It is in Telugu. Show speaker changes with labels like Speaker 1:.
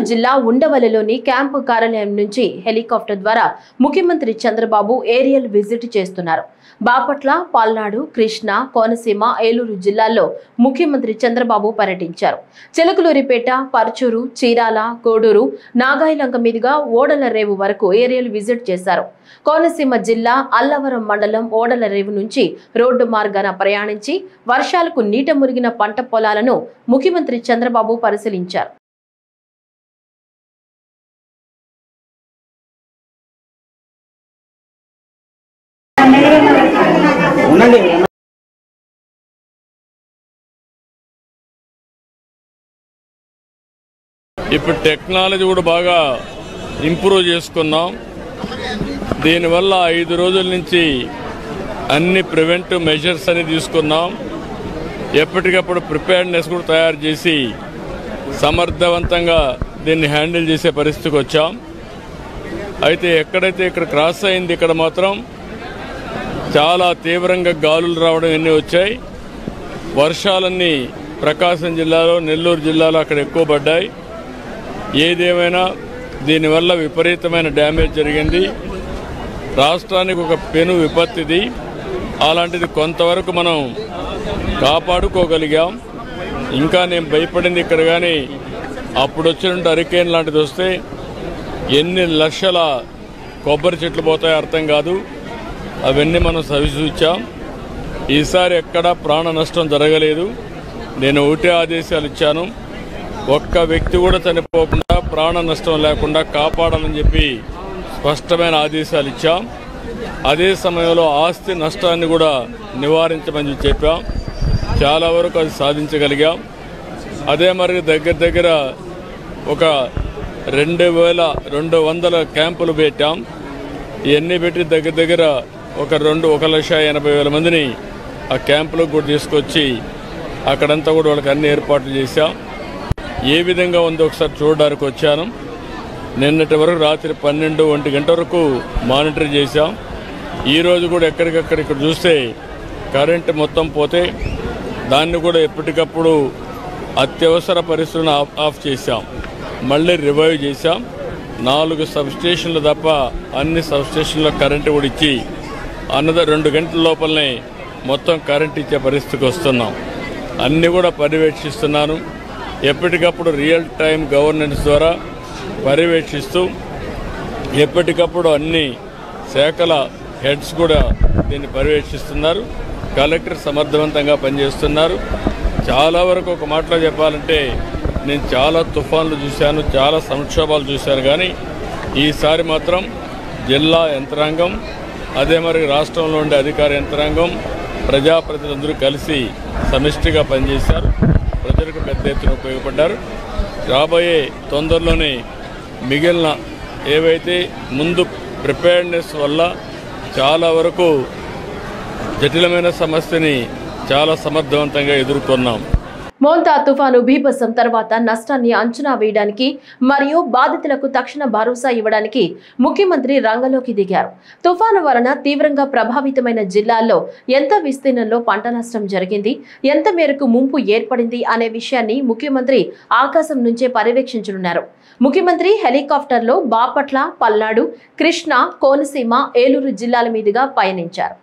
Speaker 1: జిల్లా ఉండవల్లిలోని క్యాంపు కార్యాలయం నుంచి హెలికాప్టర్ ద్వారా ముఖ్యమంత్రి చంద్రబాబు ఏరియల్ విజిట్ చేస్తున్నారు. బాపట్ల, పల్నాడు, కృష్ణా, కోనసీమ, ఏలూరు జిల్లాల్లో ముఖ్యమంత్రి చంద్రబాబు పర్యటించారు. చిలకలూరిపేట, పర్చూరు, చీరాల, కోడూరు, నాగాయలంక మీదుగా ఓడల రేవు వరకు ఏరియల్ విజిట్ చేశారు. కోనసీమ జిల్లా అల్లవరం మండలం ఓడల రేవు నుంచి రోడ్డు మార్గాన ప్రయాణించి వర్షాలకు నీట మురిగిన పంట పొలాలను ముఖ్యమంత్రి చంద్రబాబు పరిశీలించారు.
Speaker 2: ఇప్పుడు టెక్నాలజీ కూడా బాగా ఇంప్రూవ్ చేసుకున్నాం. దీనివల్ల 5 రోజుల నుంచి అన్ని ప్రివెంటివ్ మెజర్స్ అని తీసుకున్నాం. ఎప్పటికప్పుడు ప్రిపేర్నెస్ కూడా తయారు చేసి సమర్థవంతంగా దీన్ని హ్యాండిల్ చేసే పరిస్థితికి వచ్చాం. అయితే ఎక్కడైతే ఇక్కడ క్రాస్ అయింది, ఇక్కడ మాత్రం చాలా తీవ్రంగా గాలులు రావడం ఎన్ని వచ్చాయి. వర్షాలన్నీ ప్రకాశం జిల్లాలో, నెల్లూరు జిల్లాలో అక్కడ ఎక్కువ పడ్డాయి. ఏదేమైనా దీనివల్ల విపరీతమైన డ్యామేజ్ జరిగింది. రాష్ట్రానికి ఒక పెను విపత్తిది. అలాంటిది కొంతవరకు మనం కాపాడుకోగలిగాం. ఇంకా నేను భయపడింది ఇక్కడ, కానీ అప్పుడు వచ్చినట్టు హరికేన్ లాంటిది వస్తే ఎన్ని లక్షల కొబ్బరి చెట్లు పోతాయో అర్థం కాదు. అవన్నీ మనం సవిచూచాం. ఈసారి ఎక్కడా ప్రాణ నష్టం జరగలేదు. నేను ఒకటే ఆదేశాలు ఇచ్చాను, ఒక్క వ్యక్తి కూడా చనిపోకుండా, ప్రాణ నష్టం లేకుండా కాపాడాలని చెప్పి స్పష్టమైన ఆదేశాలు ఇచ్చాం. అదే సమయంలో ఆస్తి నష్టాన్ని కూడా నివారించమని చెప్పాం. చాలా వరకు అది సాధించగలిగాం. అదే మరి దగ్గర ఒక 2200 క్యాంపులు పెట్టాం. ఇవన్నీ పెట్టి దగ్గర ఒక 1,80,000 మందిని ఆ క్యాంపులకు కూడా తీసుకొచ్చి అక్కడంతా కూడా వాళ్ళకి అన్ని ఏర్పాట్లు చేశాం. ఏ విధంగా ఉందో ఒకసారి చూడడానికి వచ్చాను. నిన్నటి వరకు రాత్రి 12-1 గంట వరకు మానిటర్ చేశాం. ఈరోజు కూడా ఎక్కడికక్కడ ఇక్కడ చూస్తే కరెంటు మొత్తం పోతే దాన్ని కూడా ఎప్పటికప్పుడు అత్యవసర పరిస్థితులను ఆఫ్ చేశాం. మళ్ళీ రివైవ్ చేశాం. 4 సబ్స్టేషన్లు తప్ప అన్ని సబ్స్టేషన్లో కరెంటు కూడా ఇచ్చి 2 గంటల లోపలనే మొత్తం కరెంట్ ఇచ్చే పరిస్థితికి వస్తున్నాం. అన్నీ కూడా పర్యవేక్షిస్తున్నాను. ఎప్పటికప్పుడు రియల్ టైం గవర్నెన్స్ ద్వారా పర్యవేక్షిస్తూ ఎప్పటికప్పుడు అన్ని శాఖల హెడ్స్ కూడా దీన్ని పర్యవేక్షిస్తున్నారు. కలెక్టర్ సమర్థవంతంగా పనిచేస్తున్నారు. చాలా వరకు ఒక మాటలో చెప్పాలంటే నేను చాలా తుఫాన్లు చూశాను, చాలా సంక్షోభాలు చూశాను, కానీ ఈసారి మాత్రం జిల్లా యంత్రాంగం, అదే మరి రాష్ట్రంలో ఉండే అధికార యంత్రాంగం, ప్రజాప్రతినిధులందరూ కలిసి సమిష్టిగా పనిచేశారు. ప్రజలకు పెద్ద ఎత్తున ఉపయోగపడ్డారు. రాబోయే తొందరలోనే మిగిలిన ఏవైతే ముందు ప్రిపేర్నెస్ వల్ల చాలా వరకు జటిలమైన సమస్యని చాలా సమర్థవంతంగా ఎదుర్కొన్నాం.
Speaker 1: మోంతా తుఫాను బీభత్సం తర్వాత నష్టాన్ని అంచనా వేయడానికి మరియు బాధితులకు తక్షణ భరోసా ఇవ్వడానికి ముఖ్యమంత్రి రంగంలోకి దిగారు. తుఫాను వలన తీవ్రంగా ప్రభావితమైన జిల్లాల్లో ఎంత విస్తీర్ణంలో పంట నష్టం జరిగింది, ఎంత మేరకు ముంపు ఏర్పడింది అనే విషయాన్ని ముఖ్యమంత్రి ఆకాశం నుంచే పర్యవేక్షించనున్నారు. ముఖ్యమంత్రి హెలికాప్టర్లో బాపట్ల, పల్నాడు, కృష్ణా, కోనసీమ, ఏలూరు జిల్లాల మీదుగా పయనించారు.